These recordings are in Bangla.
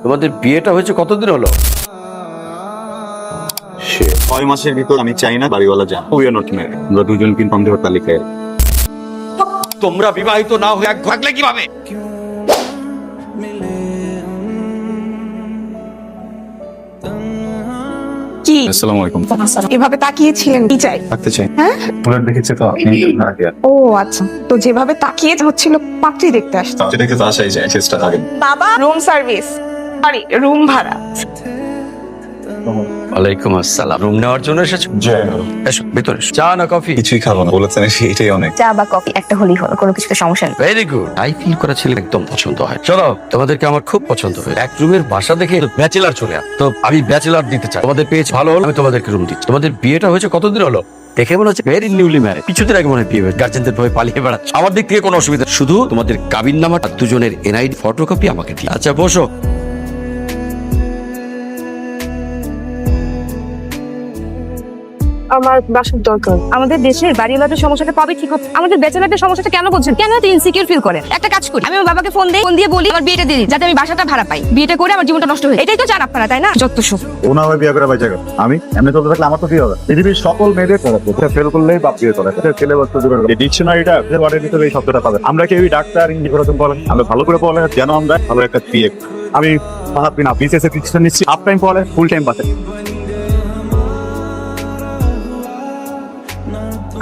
তোমাদের বিয়েটা হয়েছে কতদিন হলো? 6 মাসের ভিতর আমি চাই না বাড়িওয়ালা যান। We are not married. আমরা দুজন কিন্তু সন্দেহের তালিকায়। তোমরা বিবাহিত না হয়ে এক থাকলে কিভাবে? কি আসসালামু আলাইকুম। এভাবে তাকিয়েছিলেন কি চাই? থাকতে চাই। হ্যাঁ বুলেট দেখেছে তো আপনি ভাড়া ও আচ্ছা, তো যেভাবে তাকিয়ে হচ্ছিল পাত্রী দেখতে আসতো। যেটা দেখে তো আসাই যায়, চেষ্টা থাকে। বাবা রুম সার্ভিস, সরি রুম ভাড়া। ওয়ালাইকুম আসসালাম। রুম নেওয়ার জন্য এসেছো? এসো ভিতরে এসো। চা না কফি? কিছুই খাবো না বলেছেন, সেটাই অনেক। চা বা কফি একটা হলেই হলো, কোনো কিছুতে সমস্যা নেই। Very good. আই ফিল করা ছেলে একদম পছন্দ হয়। চলো, তোমাদেরকে আমার খুব পছন্দ হয়। এক রুমের বাসা দেখে ব্যাচেলার চলে আস। তো আমি ব্যাচেলার দিতে চাই। তোমাদের পেজ ভালো হলো, আমি তোমাদেরকে রুম দিচ্ছি। তোমাদের বিয়েটা হয়েছে কতদিন হলো? দেখে মনে হচ্ছে ভেরি নিউলি ম্যারেড। কিছুদিন আগে মনে হয় বিয়ে হয়েছে। গার্জেনদের ভয়ে পালিয়ে বেড়াচ্ছে। আমার দিক থেকে কোনো অসুবিধা, শুধু তোমাদের কাবিন নামাটা দুজনের এনআইডি ফটোকপি আমাকে দিই। আচ্ছা বসো। আমার বাসার দরকার। আমাদের দেশের বাড়িওয়ালাদের সমস্যাটা কবে ঠিক হবে? আমাদের ব্যাচেলারদের সমস্যাটা কেন বলছেন? কেন এত ইনসিকিউর ফিল করেন? একটা কাজ করি, আমি আমার বাবাকে ফোন দিয়ে বলি আমার বিয়েটা দিয়ে দিই, যাতে আমি বাসাটা ভাড়া পাই। বিয়েটা করে আমার জীবনটা নষ্ট হয়ে, এটাই তো চান আপনারা, তাই না? যত সব ওনা হয়ে বিয়ে করে বাইচা গেল। আমি এমনি চলতে থাকলে আমার তো কি হবে? পৃথিবীর সকল মেয়েদের ফেল করলেই বাপ বিয়ে করে। ছেলে বাচ্চা জোগাড় করে। এই ডিকশনারিটা ওয়ার্ডের ভিতরে এই শব্দটা পাবে। আমরা কেউই ডাক্তার ইঞ্জিনিয়ার বলেন, আমরা ভালো করে পড়ালে যেন আমরা ভালো একটা বিয়ে। আমি পাহাড় বিনা বিসিএস এর ডিসিশন নিচ্ছি, হাফ টাইম পড়ালে ফুল টাইম পাতে।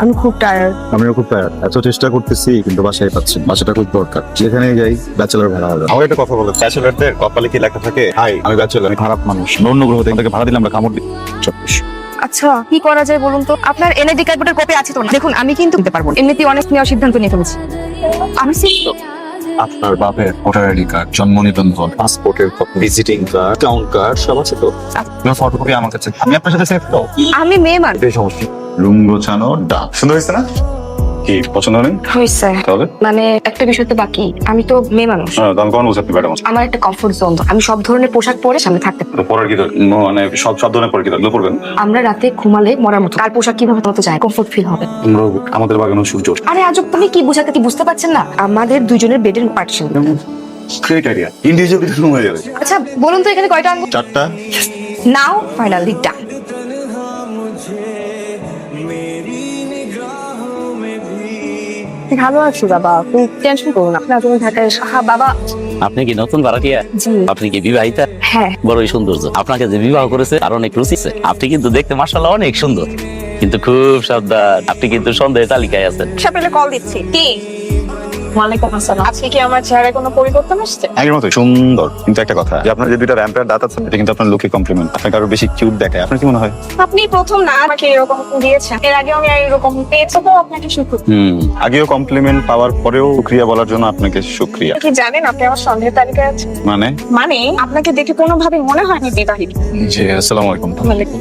আমি খুব টায়ার্ড। আমিও খুব টায়ার্ড। এত চেষ্টা করতেছি কিন্তু বাসায় পাচ্ছি। বাসাটা খুব দরকার, যেখানে যাই ব্যাচেলর ভাড়া হবে। আমার একটা কথা বলে, ব্যাচেলারদের কপালে কি লেখা থাকে? হাই আমি ব্যাচেলার, আমি খারাপ মানুষ, অন্য গ্রহ থেকে ভাড়া দিলে আমরা কামড় দিই। আচ্ছা কি করা যায় বলুন তো? আপনার এনআইডি কার্ডের কপি আছে তো না? দেখুন আমি কিন্তু দিতে পারবো না, এমনিতেই অনেক নেওয়ার সিদ্ধান্ত নিয়ে ফেলেছি। আমি শিখতো। আপনার বাপের ভোটার আইডি কার্ড, জন্ম নিবন্ধন, পাসপোর্টের copy, visiting card, account card সব আছে তো? আপনার ফটোকপি আমার কাছে। আমি আপনার সাথে সেফ তো? আমি মেয়ে মানুষ। এই সমস্যা। রুম গোছানো ডাক সুন্দর হয়েছে না? কি পছন্দ হলেন? হয়েছে, তাহলে মানে একটা বিষয় তো বাকি। আমি তো মেয়ে মানুষ, দাম কখন বোঝাতে পারবো? আমার একটা কমফোর্ট জোন। আমি সব ধরনের পোশাক পরে সামনে থাকতে পারি। পরের কি দরকার? মানে সব ধরনের পরে কি দরকার পড়বেন? আমরা রাতে ঘুমালে মরার মতো, কার পোশাক কিভাবে মতো যায়, কমফোর্ট ফিল হবে। আমরা আমাদের বাগানো সূর্য। আরে আজব, তুমি কি বোঝাতে, কি বুঝতে পারছেন না? আমাদের দুজনের বেডের partition. Great idea. Individual room হয়ে যাবে। আচ্ছা বলুন তো এখানে কয়টা আনবো? 4টা। নাও ফাইনালি ডান। ভালো আছি বাবা, তুমি টেনশন করো না। আপনার তুমি ঢাকায় বাবা। আপনি কি নতুন ভাড়াটিয়া? জি। আপনি কি বিবাহিতা? হ্যাঁ। বড়ই সৌন্দর্য। আপনাকে যে বিবাহ করেছে আর অনেক রুচিছে। আপনি কিন্তু দেখতে মাশাআল্লাহ অনেক সুন্দর, কিন্তু খুব সাবধান, আপনি কিন্তু সন্দেহের তালিকায় আছেন। সাপেলে কল দিচ্ছি। কি? ওয়ালাইকুম আসসালাম। আজকে কি আমার চেহারায় কোনো পরিবর্তন আসছে? আগের মতো সুন্দর, কিন্তু একটা কথা, যে আপনার যে দুইটা র্যাম্পের দাঁত আছে এটা কিন্তু আপনার লুকে কমপ্লিমেন্ট। আপনাকে আরো বেশি কিউট দেখায়। আপনার কি মনে হয়? আপনি প্রথম না আমাকে এরকম দিয়েছেন, এর আগে আমি এরকম পেয়েছি, তো আপনাকে শুক্রিয়া। আগেও কমপ্লিমেন্ট পাওয়ার পরেও শুকরিয়া বলার জন্য আপনাকে শুকরিয়া। কি জানেন আপনি আমার সন্দেহের তালিকায় আছেন? মানে মানে আপনাকে দেখে কোনোভাবে মনে হয়নি বিবাহিত। জি আসসালামু আলাইকুম। ওয়ালাইকুম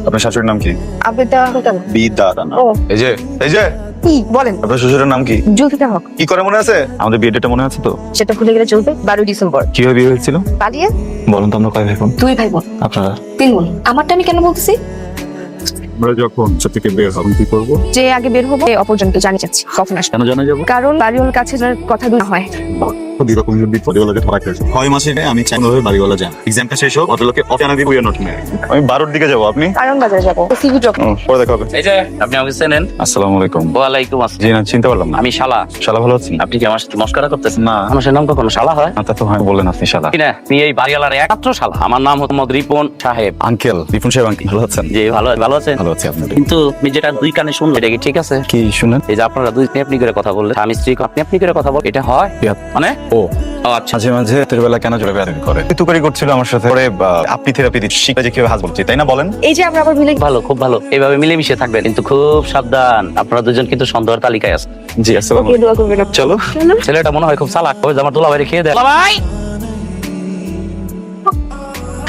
আপনার শাশুড়ির নাম কি? আবেদা হোটেল। বিদা রানা। ও। এই যে কি বলেন? আপনার শ্বশুরের নাম কি? জুলফিকার হক। কি করে মনে আছে? আমাদের বিয়ের ডেটটা মনে আছে তো? সেটা ভুলে গেলে চলবে? 12 ডিসেম্বর। কিভাবে বিয়ে হয়েছিল পালিয়ে। বলুন তো, আমরা কয় ভাই বোন? 2 ভাই বোন। আপনারা? 3 বোন। আমারটা আমি কেন বলতেছি? আমরা যখন থেকে বের হব কি করবো? যে আগে বের হবো অপরজনকে জানি যাচ্ছি কখন আসবে। কেন জানা যাবো? কারণ বাড়িওয়ালার কাছে যার কথা না হয়। এরকম যদি পরিবারকে ধরা খেয়েছে 6 মাসে আমি চাই না বাড়িওয়ালা যান। এক্সামটা শেষ হোক, ভদ্রলোকে অফ জানা দিব। We are not married. আমি 12টার দিকে যাব। আপনি? কারণ বাজারে যাবো, সিভি ড্রপ। পরে দেখা হবে। এই যে আপনি আমাকে চেনেন? আসসালামু আলাইকুম। ওয়ালাইকুম আসসালাম। জি না, চিনতে পারলাম না। আমি শালা। শালা ভালো আছেন? আপনি কি আমার সাথে মস্করা করতেছেন? না। আমার নাম কখনো শালা হয়? তা তো হয়, বললেন আপনি শালা। কি না, আপনি এই বাড়িওয়ালার একমাত্র শালা। আমার নাম মোহাম্মদ রিপন সাহেব। আঙ্কেল রিপুন সাহেব, আঙ্কেল ভালো আছেন? জি ভালো আছেন? ভালো আছি। আপনার কিন্তু আপনি যেটা দুই কানে শুনলেন এটা কি ঠিক আছে? কি শুনেন? এই যে আপনারা দুই আপনি করে কথা বললেন, স্বামী স্ত্রী আপনি করে কথা বল, এটা হয়? মানে ও আচ্ছা। মাঝে মাঝে রাতের বেলা কেন জোরে বেয়াদবি করে? তুকারি করছিল আমার সাথে। পরে আপনি থেরাপি দিচ্ছি, শিখে যে কিভাবে হাসবো, তাই না বলেন? এই যে আমরা আবার মিলে ভালো, খুব ভালো। এইভাবে মিলেমিশে থাকবেন, কিন্তু খুব সাবধান। আপনারা দুজন কিন্তু সন্দেহের তালিকায় আছে। জি আসসালামু ওকে দোয়া করবেন। চলো। ছেলেটা মনে হয় খুব চালাক। ওই যে আমার দুলা বাইরে খেয়ে দেয়। ভাই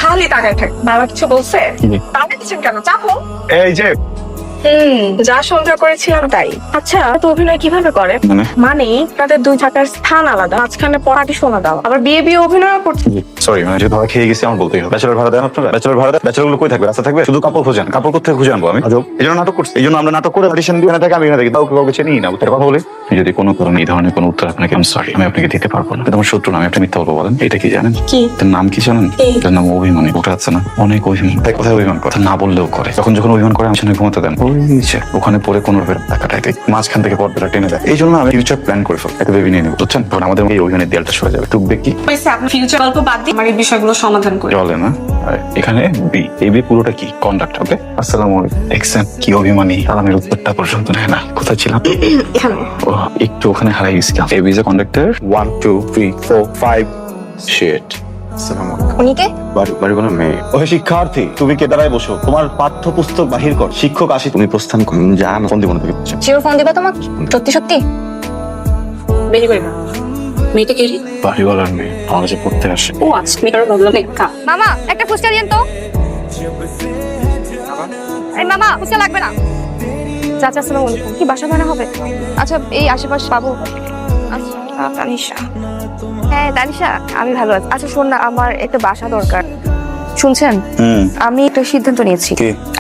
খালি তাকায় থাকে। বাবা কিছু বলছে? জি। তাহলে দিচ্ছেন কেন? চাপো। এই যে যা সন্দেহ করেছিলাম তাই। আচ্ছা, তো অভিনয় কিভাবে করে? মানে তাদের দুই থাকার স্থান আলাদা, মাঝখানে পড়াটি শোনা দাও, আবার বিয়ে বিয়ে অভিনয় করছে। সরি মানে যে ধরা খেয়ে গেছি আমার বলতেই হবে। ব্যাচেলর ভাড়া দেন আপনারা? ব্যাচেলর ভাড়া দেন? ব্যাচেলর গুলো কই থাকবে? রাস্তা থাকবে? শুধু কাপড় খোঁজেন, কাপড় কোথায় খুঁজে আনবো আমি? আজব। এই জন্য নাটক করছি, এই জন্য আমরা নাটক করে অডিশন দিয়ে না থাকি, আমি এখানে থাকি, কাউকে কাউকে চিনি না। উত্তর কথা বলি, যদি কোনো কারণে এই ধরনের কোনো উত্তর আপনাকে, আমি সরি, আমি আপনাকে দিতে পারবো না। তোমার শত্রু না, আমি একটা মিথ্যা বলবো, বলেন এটা কি জানেন? কি? তার নাম কি জানেন? তার নাম অভিমানী। ওটা আছে না, অনেক অভিমান, তাই কোথায় অভিমান কথা না বললেও করে। যখন যখন অভিমান করে আমি সেখানে ঘুমাতে দেন, ওই নিচে ওখানে পরে কোনো টাকাটাই দেয়, মাঝখান থেকে পর্দাটা টেনে দেয়। এই জন্য আমি ফিউচার প্ল্যান করে ফেলি, একটা বেবি নিয়ে নেবো, বুঝছেন? তখন আমাদের এই অভিমানের দেয়ালটা সরে যাবে। টুকবে কি আপনি ফিউচার গল্প বাদ দিয়ে আমার এই বিষয়গুলো সমাধান করে চলে না। আর এখানে বি, এই বি পুরোটা কি কন্ডাক্ট। ওকে, আসসালামু আলাইকুম। দেখছেন কি অভিমানী, সালামের উত্তরটা পর্যন্ত নেয় না। কোথায় ছিলাম? এখানে। ও, একটু ওখানে হারাই গেছিলাম। A B is a conductor. 1 2 3 4 5 sheet. আসসালামু আলাইকুম। উনি কে? বাড়ি কোনো মেয়ে। ও শিক্ষার্থী, তুমি কে দাঁড়ায় বসো, তোমার পাঠ্যপুস্তক বাহির কর। শিক্ষক আসি, তুমি প্রস্থান করুন। যান, ফোন দিব না তোকে। চির ফোন দিবা তোমাকে? সত্যি সত্যি বেশি করে না। মেয়েটা কে? বাড়িওয়ালার মেয়ে, আমার কাছে পড়তে আসে। ও আচ্ছা, মেয়েটার প্রবলেম লেখা। মামা একটা ফুচকা দিন তো। এই মামা ফুচকা লাগবে না। চাচা আসসালামু আলাইকুম। কি বাসা ভাড়া হবে? আচ্ছা এই আশেপাশে পাবো? আচ্ছা তানিশা। হ্যাঁ তানিশা, আমি ভালো আছি। আচ্ছা শোন না, আমার একটা বাসা দরকার। শুনছেন, আমি একটা সিদ্ধান্ত নিয়েছি।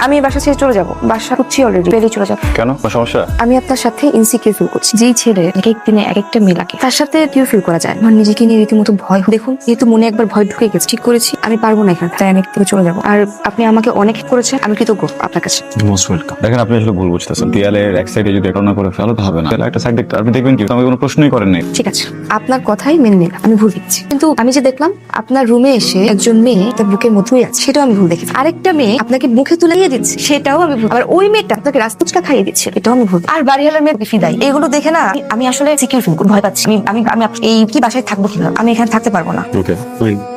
আমি এই বাসা ছেড়ে চলে যাবো। বাসা খুঁজছি অলরেডি, পেলেই চলে যাবো। কেন, কোনো সমস্যা? আমি আপনার সাথে ইনসিকিউর ফিল করছি। যেই ছেলে এক এক দিনে এক একটা মেয়ে লাগে, তার সাথে কেউ ফিল করা যায়। আমার নিজেকে নিয়ে রীতিমতো ভয়। দেখুন, যেহেতু মনে একবার ভয় ঢুকে গেছে, ঠিক করেছি আমি পারবো না এখানে, তাই আমি থেকে চলে যাবো। আর আপনি আমাকে অনেক করেছেন, আমি কৃতজ্ঞ আপনার কাছে। Most welcome. দেখেন, আপনি আসলে ভুল বুঝতেছেন। দেয়ালের এক সাইডে যদি একটা করে ফেলো তো হবে না, তাহলে একটা সাইড দেখতে আপনি দেখবেন কি আমাকে কোনো প্রশ্নই করেন নাই। ঠিক আছে, আপনার কথাই মেনে নিলাম, আমি ভুল দেখছি। কিন্তু আমি যে দেখলাম আপনার রুমে এসে একজন মেয়ে তার বুকের মধ্যেই আছে, সেটাও আমি ভুল দেখেছি। আরেকটা মেয়ে আপনাকে মুখে তুলে দিয়ে দিচ্ছে, সেটাও আমি ভুল। আবার ওই মেয়েটা আপনাকে রাস্তা খাইয়ে দিচ্ছে, এটাও আমি ভুল। আর বাড়িওয়ালার মেয়ে ফিদাই, এগুলো দেখে না আমি আসলে সিকিউর ফিল করি, ভয় পাচ্ছি। আমি আমি এই কি বাসায় থাকবো কিভাবে? আমি এখানে থাকতে পারবো না। ওকে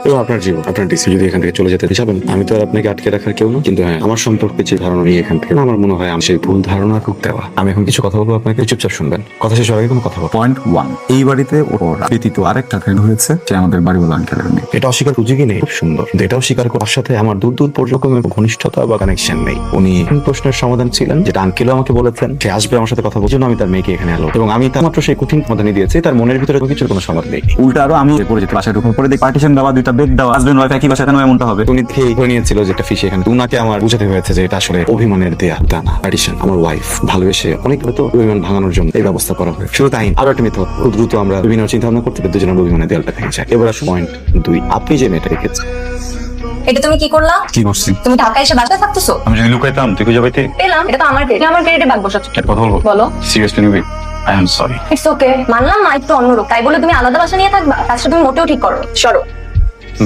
তো আপনার জীবন, আপনার ডিসিশন। যদি এখান থেকে চলে যেতে চাবেন, আমি তো আর আপনাকে আটকে রাখার কেউ না। কিন্তু হ্যাঁ, আমার সম্পর্কে যে ধারণা নিয়ে এখান থেকে আমার মনে হয় আমি সেই ভুল ধারণা খুব দেওয়া। আমি এখন কিছু কথা বলবো, আপনাকে চুপচাপ শুনবেন। কথা শেষ হওয়ার আগে কোনো কথা বলবো। পয়েন্ট 1, এই বাড়িতে ওর ব্যতীত আরেকটা ফ্রেন্ড হয়েছে, যে আমাদের বাড়িওয়ালা আঙ্কেলের মেয়ে। এটা অস্বীকার খুঁজে কি নেই, খুব সুন্দর। কিন্তু এটাও স্বীকার করার সাথে আমার দূর দূর পর্যন্ত কোনো ঘনিষ্ঠতা বা কানেকশন নেই। উনি প্রশ্নের সমাধান ছিলেন, যেটা আঙ্কেলও আমাকে বলেছেন, সে আসবে আমার সাথে কথা বলার জন্য। আমি তার মেয়েকে এখানে এলো এবং আমি তার মাত্র সেই কঠিন সমাধানই দিয়েছি। তার মনের ভিতরে কিছুর কোনো সমাধান নেই। উল্টা আরো আমি পড়ে যেতে, বাসায় ঢুকুন পরে দেখি পার্টিশন দেওয়া, দুইটা বেড দেওয়া, হাজবেন্ড ওয়াইফ একই বাসায়, কেন এমনটা হবে? উনি দেখে ধরে নিয়েছিল যে একটা ফিস এখানে। উনাকে আমার বুঝাতে হয়েছে যে এটা আসলে অভিমানের দেয়া, তা না। পার্টিশন আমার ওয়াইফ ভালোবেসে অনেক তো অভিমান ভাঙানোর জন্য এই ব্যবস্থা করা হয়। শুধু তাই আরো একটা মিথ্যা, খুব দ্রুত আমরা বিভিন্ন চিন্তা ভাবনা করতে দুজনের অভিমানের দেয়ালটা ভেঙে যায়। এবার আসুন পয়েন্ট 2, আপনি যে মেয়েটা রেখেছেন। এটা তুমি কি করলা? কি করছি? তুমি ঢাকায় এসে বাসায় থাকতেছো? আমি যদি লুকাইতাম তুই খুঁজে পাইতে? পেলাম, এটা তো আমার ক্রেডিট, আমার ক্রেডিটে ভাগ বসাচ্ছ। একটা কথা বলবো? বলো। সিরিয়াসলি নিবি? I am sorry. It's okay, মানলাম না একটু অন্যরকম, তাই বলে তুমি আলাদা বাসা নিয়ে থাকবা? কাজটা তুমি মোটেও ঠিক করো। সরো।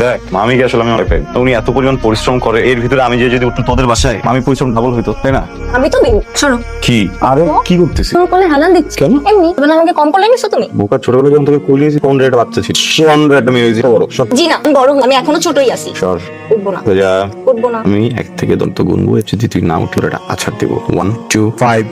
দেখ মামিকে আসলে আমি অনেক পাই, উনি এত পরিমাণ পরিশ্রম করে, এর ভিতরে আমি যে যদি উঠতাম তোদের বাসায়, আমি পরিশ্রম ডাবল হইতো, তাই না? আমি তো দিন। সরো। কি আরে কি করতেছিস? তুমি বলে হালাল দিচ্ছ কেন? এমনি তুমি আমাকে কম করলে নিছো তুমি? বোকা ছোটবেলা যখন তোকে কুলিয়েছি, 15 একটা বাচ্চা ছিল, 15 একটা মেয়ে হয়েছে বড়। সব জি না, আমি বড় হই, আমি এখনো ছোটই আছি। সর উঠবো না, যা। উঠবো না। আমি 1 থেকে দন্ত গুনবো, যদি তুই না উঠলে এটা আছাড় দেবো। 1 2 5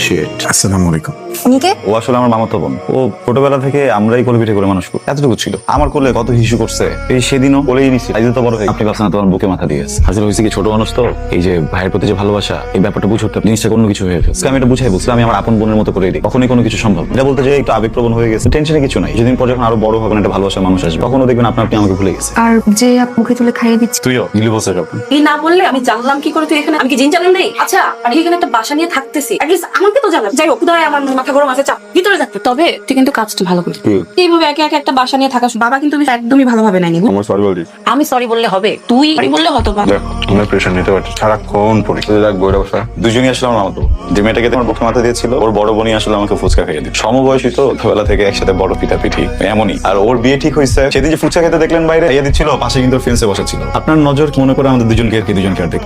শিট। আসসালামু আলাইকুম। নিকে ও আসলে আমার মামাতো বোন। ও ছোটবেলা থেকে আমরাই কোলে পিঠে করে মানুষ করি, এতটুকু ছিল। আমার কোলে কত হিসু করছে, এই সেদিনও কোলেই নিছি। আজ তো বড় হয়ে আপনি কাছে না, তোমার বুকে মাথা দিয়েছে। আসলে হয়েছে কি, ছোট মানুষ তো, এই যে ভাইয়ের প্রতি যে ভালোবাসা, এই ব্যাপারটা বুঝতে জিনিসটা কোনো কিছু হয়ে গেছে। আমি এটা বুঝাই বলছি, আমি আমার আপন বোনের মতো করে দিই, কখনোই কোনো কিছু সম্ভব। এটা বলতে যে একটু আবেগপ্রবণ হয়ে গেছে, টেনশনে কিছু নাই। যেদিন পর যখন আরো বড় হবেন, একটা ভালোবাসার মানুষ আসবে, তখনও দেখবেন আপনি আমাকে ভুলে গেছে। আর যে মুখে তুলে খাইয়ে দিচ্ছে, তুইও দিলি বলছে যখন। এই না বললে আমি জানলাম কি করে তুই এখানে? আমি কি জিন জানলাম নেই? আচ্ছা, আমি এখানে একটা বাসা নিয়ে থাকতেছি, অ্যাটলিস্ট আমাকে তো জানাব। যাই হোক, খুদায় আমার মাথা গরম আছে, চাপ ভিতরে যাচ্ছে। তবে তুই কিন্তু কাজটা ভালো করিস। এইভাবে একে একে একটা বাসা নিয়ে থাকা বাবা কিন্তু একদমই ভালোভাবে নেয়নি। আমার সরি বলি। আমি সরি বললে হবে? তুই সরি বললে হতো বা। দেখ আমার প্রেশার নিতে পারছি, সারাক্ষণ পড়ি। দেখ বইটা বসা, দুজনই আসলে আমার মামাতো। যে মেয়েটাকে তোমার বুকে মাথা দিয়েছিল, ওর বড় বোনই আসলে আমাকে ফুচকা খাইয়ে দিল। সমবয়সী তো, ছোটবেলা থেকে একসাথে বড় পিঠা পিঠি এমনই। আর ওর বিয়ে ঠিক হয়েছে, সেদিন যে ফুচকা খেতে দেখলেন বাইরে ইয়ে দিচ্ছিল, পাশে কিন্তু ফ্রেন্ডসে বসা ছিল। আপনার নজর মনে করে আমাদের দুজনকে আর কি, দুজনকে আর দেখ।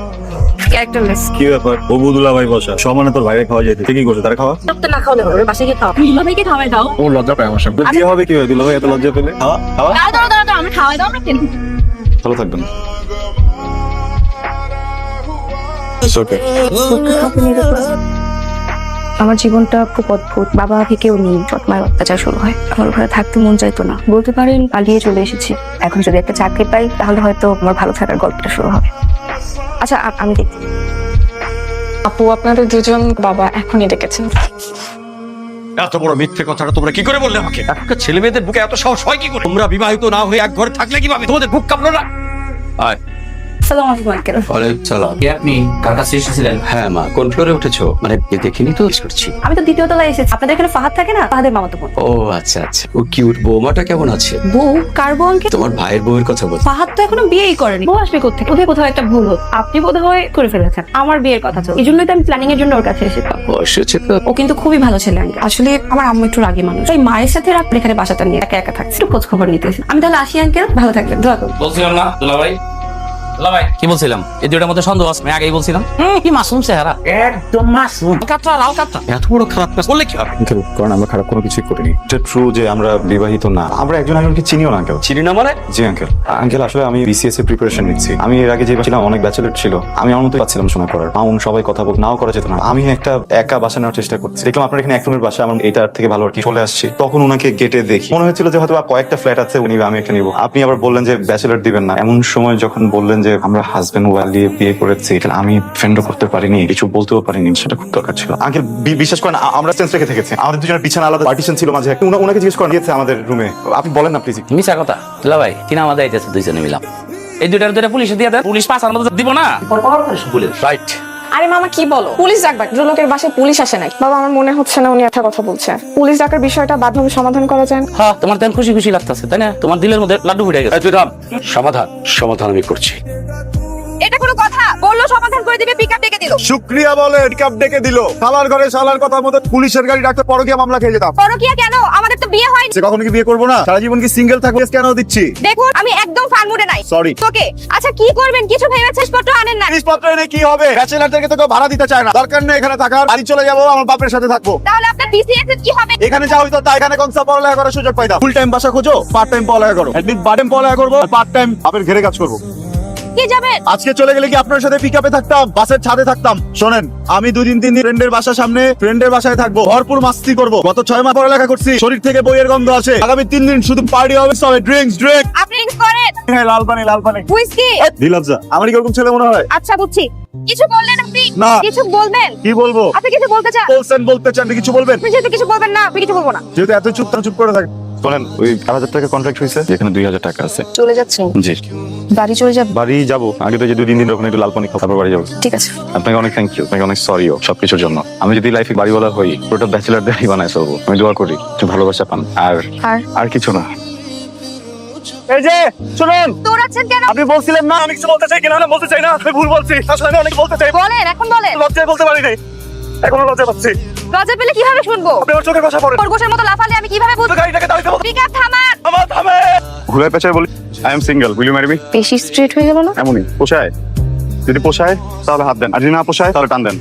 ক্যারেক্টারলেস। কি ব্যাপার, ও বুদুলা ভাই বসা সমানে তোর ভাইরে খাওয়া যেতে, কি করছে তারা খাওয়া? তো না খাওয়ালে হবে, বাসায় গিয়ে খাওয়া। দুলা ভাইকে খাওয়াই দাও। ও লজ্জা পায় আমার সামনে। বিয়ে হবে কি হয়, দুলা ভাই এত লজ্জা পেলে? খাওয়া খাওয়া। দাঁড়াও, আমি খাওয়াই দাও। আমরা ভালো থাকবেন। আমার জীবনটা খুব অদ্ভুত। বাবা থেকেও নেই, সৎমায়ের অত্যাচার শুরু হয়। আমার ঘরে থাকতে মন চাইতো না, বলতে পারেন পালিয়ে চলে এসেছি। এখন যদি একটা চাকরি পাই, তাহলে হয়তো আমার ভালো থাকার গল্পটা শুরু হবে। আচ্ছা আমি দেখি। আপু আপনাদের দুজন বাবা এখনই ডেকেছেন। এত বড় মিথ্যে কথাটা তোমরা কি করে বললে আমাকে? এখনকার ছেলে মেয়েদের বুকে এত সাহস হয় কি করে? তোমরা বিবাহিত না হয়ে এক ঘরে থাকলে কিভাবে? তোমাদের বুক কাঁপলো না? আয়। আসসালামু আলাইকুম আঙ্কেল। ওয়ালাইকুম সালাম। আপনি কার কাছে এসেছিলেন? হ্যাঁ মা, কোন ফ্লোরে উঠেছো? মানে দেখিনি তো, করছি। আমি তো দ্বিতীয় তলায় এসেছি। আপনাদের এখানে ফাহাদ থাকে না? ফাহাদের মামাতো বোন। ও আচ্ছা আচ্ছা। ও কিউট। বৌমাটা কেমন আছে? বউ? কার বউ আঙ্কেল? তোমার ভাইয়ের বউয়ের কথা বল। ফাহাদ তো এখনো বিয়েই করেনি, বউ আসবে কোথেকে? বোধহয় কোথাও একটা ভুল হতো। আপনি বোধহয় করে ফেলেছেন। আমার বিয়ের কথা তো, এই জন্যই তো আমি প্ল্যানিং এর জন্য ওর কাছে এসেছিলাম। বয়স হচ্ছে তো। ও কিন্তু খুবই ভালো ছেলে আঙ্কেল। আসলে আমার আম্মু একটু রাগী মানুষ, তাই মায়ের সাথে রাত এখানে বাসাটা নিয়ে একা একা থাকছে, একটু খোঁজ খবর নিতে এসেছি। আমি তাহলে আসি আঙ্কেল, ভালো থাকবেন, দোয়া করুন। বলছিলাম না দুলাভাই, দুলাভাই কি বলছিলাম? এই দুইটার মধ্যে সন্দেহ আছে, আমি আগেই বলছিলাম। কি মাসুম চেহারা, একদম মাসুম। কাটরা লাল কাটরা। এত বড় খারাপ কাজ করলে কি হবে? আঙ্কেল, কারণ আমরা খারাপ কোনো কিছুই করিনি। এটা ট্রু যে আমরা বিবাহিত না, আমরা একজন একজনকে চিনিও না আঙ্কেল। চিনি না মানে? জি আঙ্কেল। আঙ্কেল আসলে আমি বিসিএস এর প্রিপারেশন নিচ্ছি। আমি এর আগে যে ছিলাম অনেক ব্যাচেলর ছিল, আমি আমার মতো পাচ্ছিলাম শোনা করার। মাউন সবাই কথা বল, নাও করা যেত না। আমি একটা একা বাসা নেওয়ার চেষ্টা করছি। দেখলাম আপনার এখানে এক রুমের বাসা, আমার এটার থেকে ভালো আর কি। চলে আসছি, তখন ওনাকে গেটে দেখি, মনে হয়েছিল যে হয়তো কয়েকটা ফ্ল্যাট আছে, উনি আমি একটা নিবো। আপনি আবার বললেন যে ব্যাচেলর দিবেন না। এমন সময় যখন বললেন যে আমরা হাজবেন্ড ওয়াইফ দিয়ে বিয়ে করেছি, আমি ফ্রেন্ডও করতে পারিনি, কিছু বলতেও পারিনি, সেটা খুব দরকার ছিল। আঙ্কেল বিশ্বাস করেন, আমরা সেন্স রেখে থেকেছি। আমাদের দুজনের বিছানা আলাদা, পার্টিশন ছিল মাঝে। ওনাকে জিজ্ঞেস করেন গিয়েছে আমাদের রুমে। আপনি বলেন না প্লিজ। মিছা কথা দুলাভাই, কিনা আমাদের আইতেছে দুইজনে মিলাম। এই দুইটার দুইটা পুলিশে দিয়ে দেয়, পুলিশ পাঁচার মধ্যে দিব না। Police right. আরে মামা কি বলো, পুলিশ ডাকবা? লোকের বাসায় পুলিশ আসে নাকি? বাবা আমার মনে হচ্ছে না উনি একটা কথা বলছে। পুলিশ ডাকার বিষয়টা বাদভাবে সমাধান করা যায় না? হ্যাঁ, তোমার তেন খুশি খুশি লাগতেছে তাই না? তোমার দিলের মধ্যে লাড্ডু ফুটে গেছে। এই তুই থাম। সমাধান আমি করছি। এটা কোনো কথা? বললো সমাধান করে দিবে, পিকআপ ডেকে দিল। শুক্রিয়া বলে পিকআপ ডেকে দিল। শালার ঘরে শালার কথা মতো পুলিশের গাড়ি ডাকতে পরকীয়া মামলা খেয়ে যেতাম। পরকিয়া কেন? আমাদের তো বিয়ে হয়নি। সে কখনো কি বিয়ে করবো না? সারা জীবন কি সিঙ্গেল থাকবো? কেন দিচ্ছি? দেখুন আমি একদম ফান মুডে নাই। সরি। ওকে আচ্ছা কি করবেন? কিছু ভেবে শেষপত্র আনেন না। জিনিসপত্র এনে কি হবে? ব্যাচেলারদেরকে তো কেউ ভাড়া দিতে চায় না। দরকার নেই এখানে থাকার। বাড়ি চলে যাবো, আমার বাপের সাথে থাকবো। তাহলে আপনার বিসিএস এর কি হবে? এখানে যা হইতো তা এখানে কনসা পড়ালেখা করার সুযোগ পাইতাম। ফুল টাইম বাসা খোঁজো, পার্ট টাইম পড়ালেখা করো। এটলিস্ট পার্ট টাইম পড়ালেখা করবো, পার্ট টাইম বাপের ঘরে কাজ করবো। কি যাবেন? আজকে চলে গেলে কি আপনার সাথে পিকআপে থাকতাম, বাসের ছাদে থাকতাম? শোনেন, আমি 2 দিন 3 দিন ফ্রেন্ডের বাসার সামনে ফ্রেন্ডের বাসায় থাকবো, ভরপুর মাস্তি করবো। গত 6 মাস পড়ালেখা করছি, শরীর থেকে বইয়ের গন্ধ আছে। আগামী 3 দিন শুধু পার্টি হবে, সবে ড্রিঙ্কস। আপনি ড্রিঙ্কস করেন? হ্যাঁ, লাল পানি। হুইস্কি? দিলাবজা, আমার কি এরকম ছেলে মনে হয়? আচ্ছা বুঝছি। কিছু বললেন আপনি? না। কিছু বলবেন? কি বলবো? আপনি কিছু বলতে চান? বলতে চান, আপনি কিছু বলবেন? আপনি যেহেতু কিছু বলবেন না, আমি কিছু বলবো না। যেহেতু এত চুপ করে থাকে। শোনেন, ওই 4,000 টাকা কন্ট্রাক্ট হয়েছে, যেখানে 2,000 টাকা আছে। চলে যাচ্ছেন? জি। বাড়ি চলে যাব? বাড়ি যাবো, আগে তো যে 2-3 দিন ওখানে একটু লাল পানি খাবো, তারপর বাড়ি যাবো। ঠিক আছে। আপনাকে অনেক থ্যাংক ইউ, আপনাকে অনেক সরিও সবকিছুর জন্য। আমি যদি লাইফে বাড়িওয়ালা হই, পুরোটা ব্যাচেলারদেরই বানায় ফেলবো। আমি দোয়া করি একটু ভালোবাসা পান, আর কিছু না। এই যে শুনুন, দৌড়াচ্ছেন কেন? আপনি বলছিলেন না আমি কিছু বলতে চাই কিনা? বলতে চাই না, আমি ভুল বলছি। আসলে আমি অনেক বলতে চাই, বলেন, এখন বলেন। লজ্জায় বলতে পারি নাই, এখনো লজ্জা পাচ্ছি। লজ্জা পেলে কিভাবে শুনবো? আপনি আমার চোখের ভাষা পড়েন। খরগোশের মতো লাফালে আমি কিভাবে বুঝবো? গাড়িটাকে দাঁড়াতে বলুন। পিকআপ থামান। আমার থামে। ঘুরে পেঁচায় বলি, I am single, will you marry me? বেশি স্ট্রেট হয়ে গেল না? এমনই পোষায়। যদি পোষায় তাহলে হাত দেন, আর যদি না পোষায় তাহলে টান দেন।